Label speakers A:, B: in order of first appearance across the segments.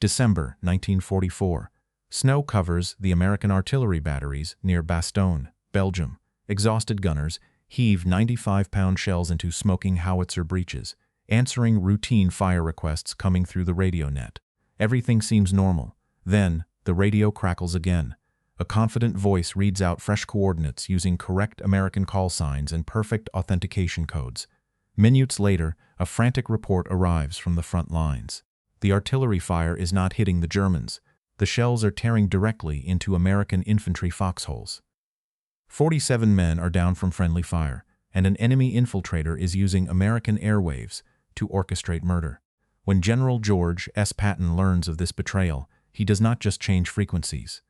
A: December 1944. Snow covers the American artillery batteries near Bastogne, Belgium. Exhausted gunners heave 95-pound shells into smoking howitzer breaches, answering routine fire requests coming through the radio net. Everything seems normal. Then, the radio crackles again. A confident voice reads out fresh coordinates using correct American call signs and perfect authentication codes. Minutes later, a frantic report arrives from the front lines. The artillery fire is not hitting the Germans. The shells are tearing directly into American infantry foxholes. 47 men are down from friendly fire, and an enemy infiltrator is using American airwaves to orchestrate murder. When General George S. Patton learns of this betrayal, he does not just change frequencies.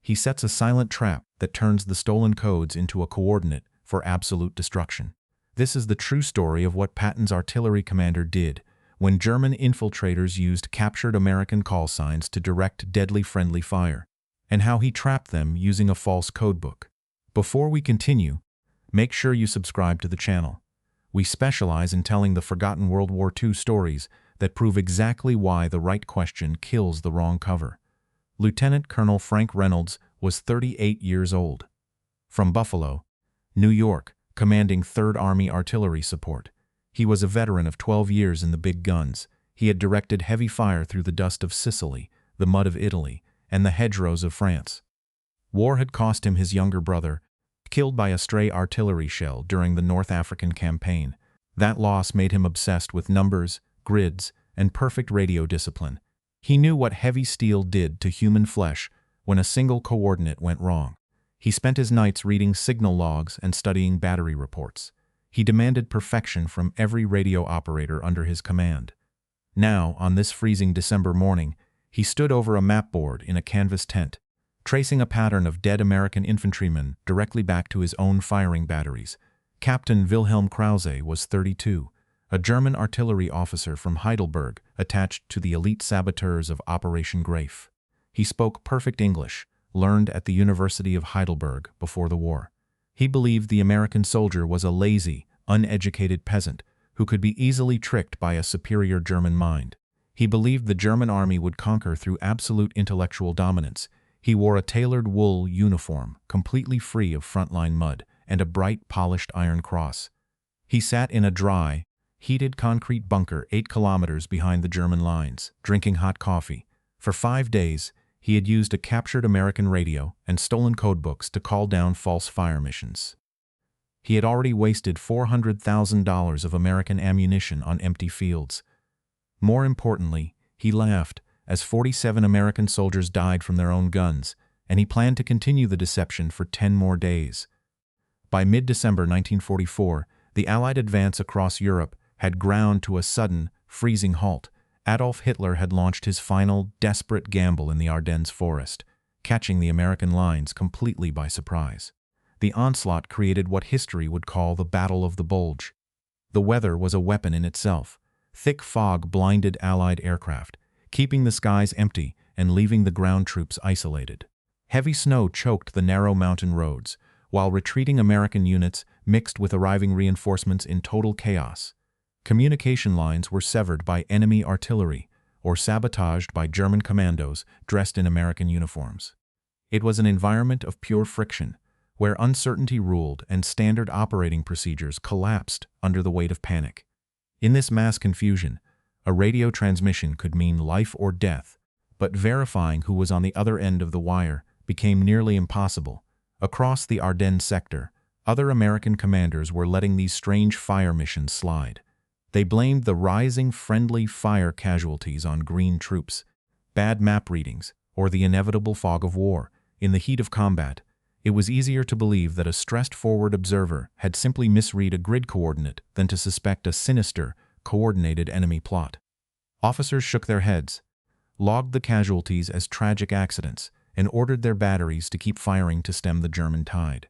A: He sets a silent trap that turns the stolen codes into a coordinate for absolute destruction. This is the true story of what Patton's artillery commander did when German infiltrators used captured American call signs to direct deadly friendly fire, and how he trapped them using a false codebook. Before we continue, make sure you subscribe to the channel. We specialize in telling the forgotten World War II stories that prove exactly why the right question kills the wrong cover. Lieutenant Colonel Frank Reynolds was 38 years old. From Buffalo, New York, commanding 3rd Army Artillery Support. He was a veteran of 12 years in the big guns. He had directed heavy fire through the dust of Sicily, the mud of Italy, and the hedgerows of France. War had cost him his younger brother, killed by a stray artillery shell during the North African campaign. That loss made him obsessed with numbers, grids, and perfect radio discipline. He knew what heavy steel did to human flesh when a single coordinate went wrong. He spent his nights reading signal logs and studying battery reports. He demanded perfection from every radio operator under his command. Now, on this freezing December morning, he stood over a map board in a canvas tent, tracing a pattern of dead American infantrymen directly back to his own firing batteries. Captain Wilhelm Krause was 32, a German artillery officer from Heidelberg attached to the elite saboteurs of Operation Grafe. He spoke perfect English, learned at the University of Heidelberg before the war. He believed the American soldier was a lazy, uneducated peasant who could be easily tricked by a superior German mind. He believed the German army would conquer through absolute intellectual dominance. He wore a tailored wool uniform, completely free of frontline mud, and a bright, polished iron cross. He sat in a dry, heated concrete bunker 8 kilometers behind the German lines, drinking hot coffee. For 5 days, he had used a captured American radio and stolen codebooks to call down false fire missions. He had already wasted $400,000 of American ammunition on empty fields. More importantly, he laughed as 47 American soldiers died from their own guns, and he planned to continue the deception for 10 more days. By mid-December 1944, the Allied advance across Europe had ground to a sudden, freezing halt. Adolf Hitler had launched his final, desperate gamble in the Ardennes forest, catching the American lines completely by surprise. The onslaught created what history would call the Battle of the Bulge. The weather was a weapon in itself. Thick fog blinded Allied aircraft, keeping the skies empty and leaving the ground troops isolated. Heavy snow choked the narrow mountain roads, while retreating American units mixed with arriving reinforcements in total chaos. Communication lines were severed by enemy artillery or sabotaged by German commandos dressed in American uniforms. It was an environment of pure friction, where uncertainty ruled and standard operating procedures collapsed under the weight of panic. In this mass confusion, a radio transmission could mean life or death, but verifying who was on the other end of the wire became nearly impossible. Across the Ardennes sector, other American commanders were letting these strange fire missions slide. They blamed the rising friendly fire casualties on green troops, bad map readings, or the inevitable fog of war. In the heat of combat, it was easier to believe that a stressed forward observer had simply misread a grid coordinate than to suspect a sinister, coordinated enemy plot. Officers shook their heads, logged the casualties as tragic accidents, and ordered their batteries to keep firing to stem the German tide.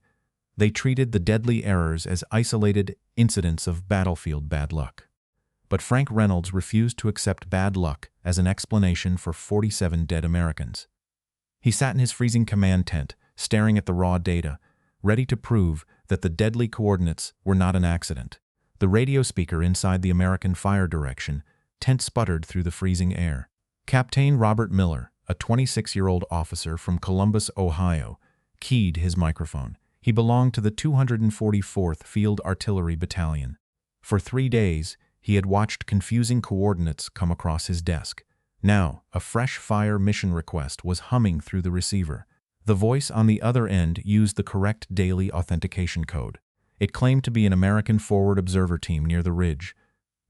A: They treated the deadly errors as isolated incidents of battlefield bad luck. But Frank Reynolds refused to accept bad luck as an explanation for 47 dead Americans. He sat in his freezing command tent, staring at the raw data, ready to prove that the deadly coordinates were not an accident. The radio speaker inside the American fire direction tent sputtered through the freezing air. Captain Robert Miller, a 26-year-old officer from Columbus, Ohio, keyed his microphone. He belonged to the 244th Field Artillery Battalion. For 3 days, he had watched confusing coordinates come across his desk. Now, a fresh fire mission request was humming through the receiver. The voice on the other end used the correct daily authentication code. It claimed to be an American forward observer team near the ridge.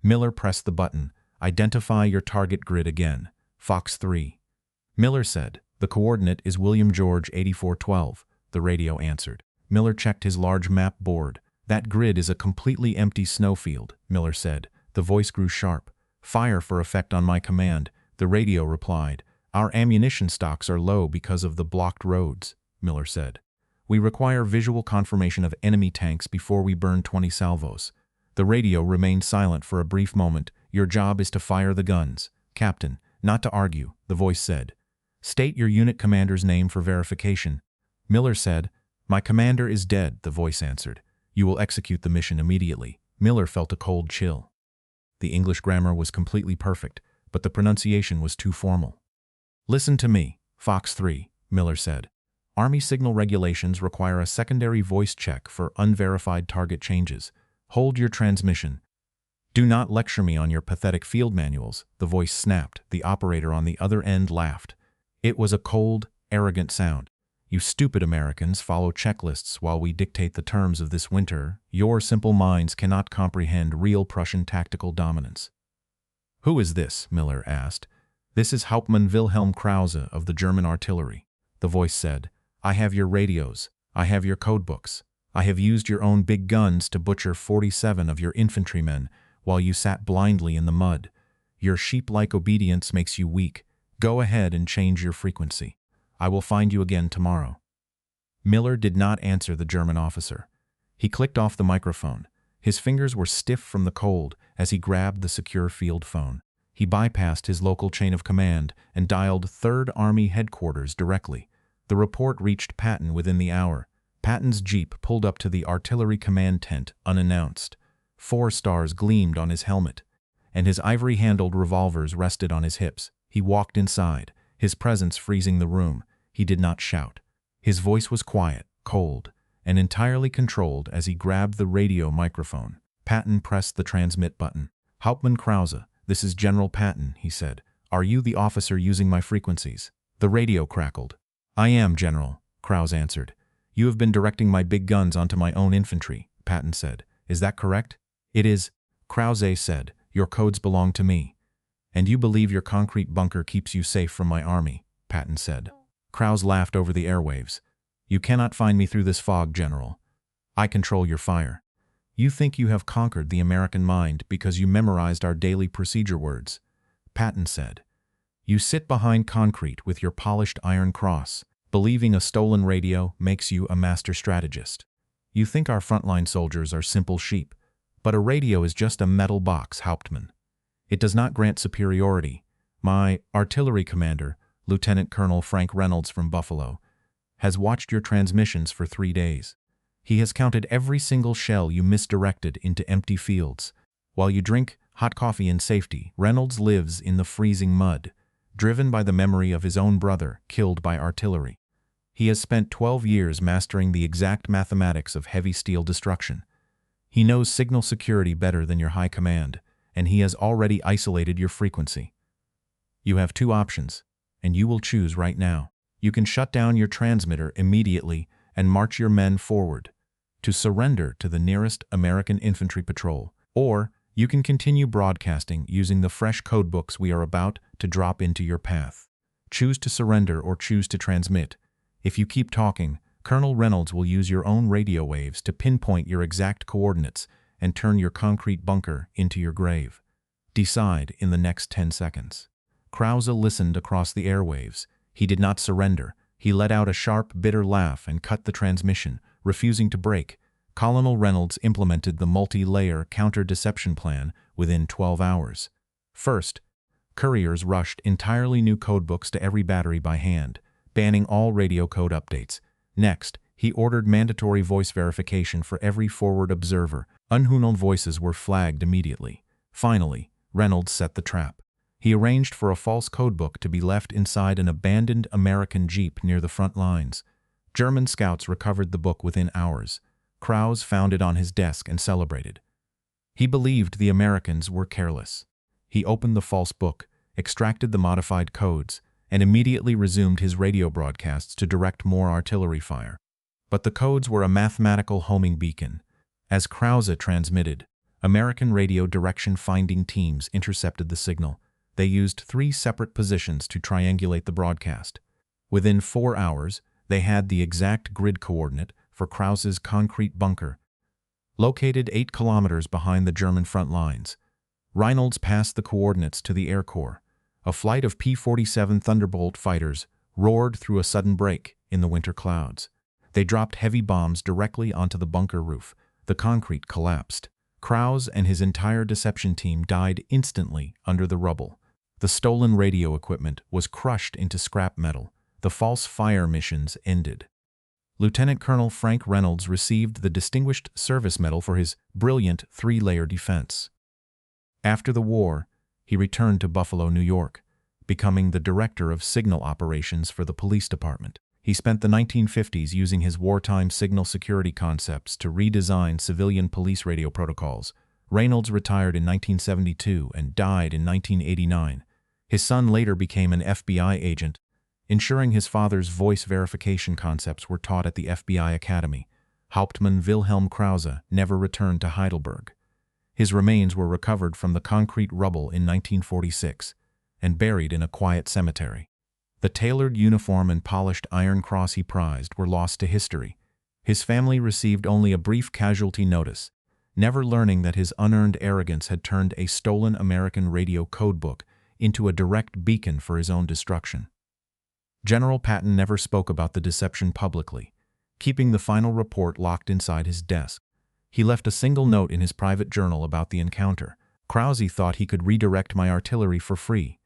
A: Miller pressed the button. Identify your target grid again. Fox 3. Miller said, "The coordinate is William George 8412, the radio answered. Miller checked his large map board. That grid is a completely empty snowfield, Miller said. The voice grew sharp. Fire for effect on my command, the radio replied. Our ammunition stocks are low because of the blocked roads, Miller said. We require visual confirmation of enemy tanks before we burn 20 salvos. The radio remained silent for a brief moment. Your job is to fire the guns. Captain, not to argue, the voice said. State your unit commander's name for verification. Miller said, My commander is dead, the voice answered. You will execute the mission immediately. Miller felt a cold chill. The English grammar was completely perfect, but the pronunciation was too formal. Listen to me, Fox 3, Miller said. Army signal regulations require a secondary voice check for unverified target changes. Hold your transmission. Do not lecture me on your pathetic field manuals, the voice snapped. The operator on the other end laughed. It was a cold, arrogant sound. You stupid Americans follow checklists while we dictate the terms of this winter. Your simple minds cannot comprehend real Prussian tactical dominance. Who is this? Miller asked. This is Hauptmann Wilhelm Krause of the German artillery. The voice said, I have your radios. I have your codebooks. I have used your own big guns to butcher 47 of your infantrymen while you sat blindly in the mud. Your sheep-like obedience makes you weak. Go ahead and change your frequency. I will find you again tomorrow. Miller did not answer the German officer. He clicked off the microphone. His fingers were stiff from the cold as he grabbed the secure field phone. He bypassed his local chain of command and dialed 3rd Army headquarters directly. The report reached Patton within the hour. Patton's jeep pulled up to the artillery command tent unannounced. 4 stars gleamed on his helmet, and his ivory-handled revolvers rested on his hips. He walked inside, his presence freezing the room. He did not shout. His voice was quiet, cold, and entirely controlled as he grabbed the radio microphone. Patton pressed the transmit button. Hauptmann Krause, this is General Patton, he said. Are you the officer using my frequencies? The radio crackled. I am, General, Krause answered. You have been directing my big guns onto my own infantry, Patton said. Is that correct? It is, Krause said. Your codes belong to me. And you believe your concrete bunker keeps you safe from my army, Patton said. Krause laughed over the airwaves. You cannot find me through this fog, General. I control your fire. You think you have conquered the American mind because you memorized our daily procedure words, Patton said. You sit behind concrete with your polished iron cross, believing a stolen radio makes you a master strategist. You think our frontline soldiers are simple sheep, but a radio is just a metal box, Hauptmann. It does not grant superiority. My artillery commander, Lieutenant Colonel Frank Reynolds from Buffalo, has watched your transmissions for 3 days. He has counted every single shell you misdirected into empty fields. While you drink hot coffee in safety, Reynolds lives in the freezing mud, driven by the memory of his own brother killed by artillery. He has spent 12 years mastering the exact mathematics of heavy steel destruction. He knows signal security better than your high command, and he has already isolated your frequency. You have 2 options, and you will choose right now. You can shut down your transmitter immediately and march your men forward to surrender to the nearest American infantry patrol, or you can continue broadcasting using the fresh codebooks we are about to drop into your path. Choose to surrender or choose to transmit. If you keep talking, Colonel Reynolds will use your own radio waves to pinpoint your exact coordinates and turn your concrete bunker into your grave. Decide in the next 10 seconds. Krause listened across the airwaves. He did not surrender. He let out a sharp, bitter laugh and cut the transmission, refusing to break. Colonel Reynolds implemented the multi-layer counter-deception plan within 12 hours. First, couriers rushed entirely new codebooks to every battery by hand, banning all radio code updates. Next, he ordered mandatory voice verification for every forward observer. Unknown voices were flagged immediately. Finally, Reynolds set the trap. He arranged for a false codebook to be left inside an abandoned American Jeep near the front lines. German scouts recovered the book within hours. Krause found it on his desk and celebrated. He believed the Americans were careless. He opened the false book, extracted the modified codes, and immediately resumed his radio broadcasts to direct more artillery fire. But the codes were a mathematical homing beacon. As Krause transmitted, American radio direction-finding teams intercepted the signal. They used 3 separate positions to triangulate the broadcast. Within 4 hours, they had the exact grid coordinate for Krause's concrete bunker, located 8 kilometers behind the German front lines. Reynolds passed the coordinates to the Air Corps. A flight of P-47 Thunderbolt fighters roared through a sudden break in the winter clouds. They dropped heavy bombs directly onto the bunker roof. The concrete collapsed. Krause and his entire deception team died instantly under the rubble. The stolen radio equipment was crushed into scrap metal. The false fire missions ended. Lieutenant Colonel Frank Reynolds received the Distinguished Service Medal for his brilliant 3-layer defense. After the war, he returned to Buffalo, New York, becoming the director of signal operations for the police department. He spent the 1950s using his wartime signal security concepts to redesign civilian police radio protocols. Reynolds retired in 1972 and died in 1989. His son later became an FBI agent, ensuring his father's voice verification concepts were taught at the FBI Academy. Hauptmann Wilhelm Krause never returned to Heidelberg. His remains were recovered from the concrete rubble in 1946 and buried in a quiet cemetery. The tailored uniform and polished Iron Cross he prized were lost to history. His family received only a brief casualty notice, never learning that his unearned arrogance had turned a stolen American radio codebook into a direct beacon for his own destruction. General Patton never spoke about the deception publicly, keeping the final report locked inside his desk. He left a single note in his private journal about the encounter. Krause thought he could redirect my artillery for free.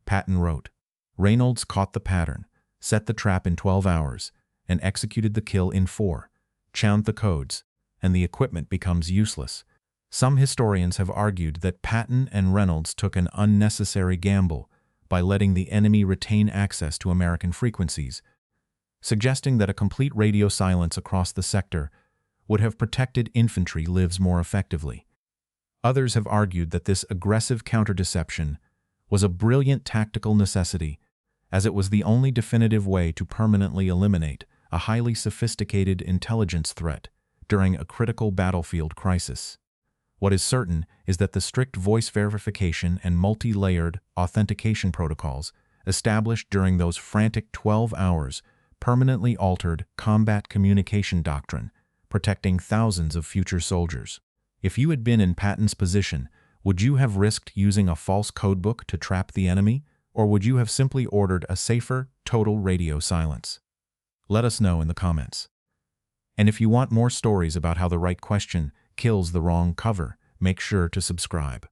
A: Patton wrote, Reynolds caught the pattern, set the trap in 12 hours, and executed the kill in 4, chound the codes, and the equipment becomes useless. Some historians have argued that Patton and Reynolds took an unnecessary gamble by letting the enemy retain access to American frequencies, suggesting that a complete radio silence across the sector would have protected infantry lives more effectively. Others have argued that this aggressive counter-deception was a brilliant tactical necessity, as it was the only definitive way to permanently eliminate a highly sophisticated intelligence threat during a critical battlefield crisis. What is certain is that the strict voice verification and multi-layered authentication protocols established during those frantic 12 hours permanently altered combat communication doctrine, protecting thousands of future soldiers. If you had been in Patton's position, would you have risked using a false codebook to trap the enemy, or would you have simply ordered a safer, total radio silence? Let us know in the comments. And if you want more stories about how the right question kills the wrong cover, make sure to subscribe.